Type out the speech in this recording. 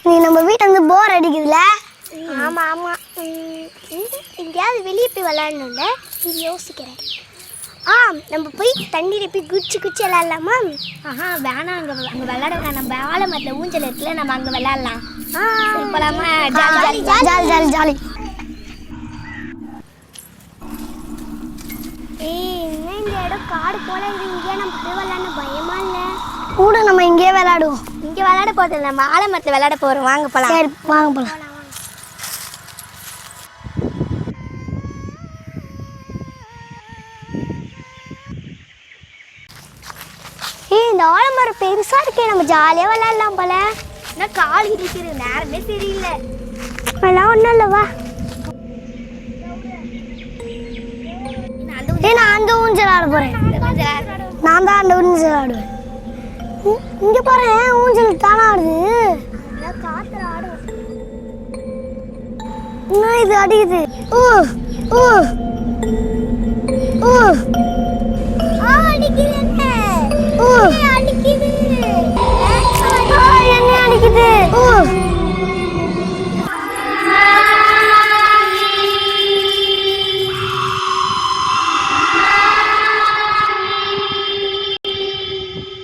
நீ நம்ம வீட்டுல இருந்து போர் அடிக்குதுல? ஆமா ஆமா. எங்கேயாவது வெளியே போய் விளையாடணும்ல, இது யோசிக்கிறேன். நம்ம போய் தண்ணீரை போய் குச்சி குச்சி விளையாடலாமா? வேணாம், அங்கே விளையாட வேணாம். நம்ம ஆலமரத்தில் ஊஞ்சல் இருக்குல்ல, நம்ம அங்கே விளையாடலாம். போலாமா? Jolly jolly jolly jolly. என்ன இந்த இடம் காடு போல இது, இங்கே நம்ம போய் விளையாட பயமா இல்லை? கூட நம்ம இங்கேயே விளையாடுவோம். இங்கே விளையாட போகிறது நம்ம ஆலமரத்தில் விளையாட போகிறோம். வாங்க போகலாம். சரி வாங்க போகலாம். இந்த ஆலமரம் பெருசா இருக்கே, நம்ம ஜாலியா விளையாடலாம் போல. என்ன கால் இடிக்கிற நேரமே தெரியல. அதெல்லாம் ஒன்றும் இல்லைவா? நான் அந்த ஊஞ்சல் ஆட போறேன். நான் தான் அந்த ஊஞ்சல் ஆடுவேன். இங்க பாரு, ஊஞ்சல் தானே ஆடுது. காத்துல ஆடும். இன்னும் இது அடிக்குது. ஊ ஊ ஊ அடிக்குது. ஊ அடிக்குது. என்ன அடிக்குது? ஊ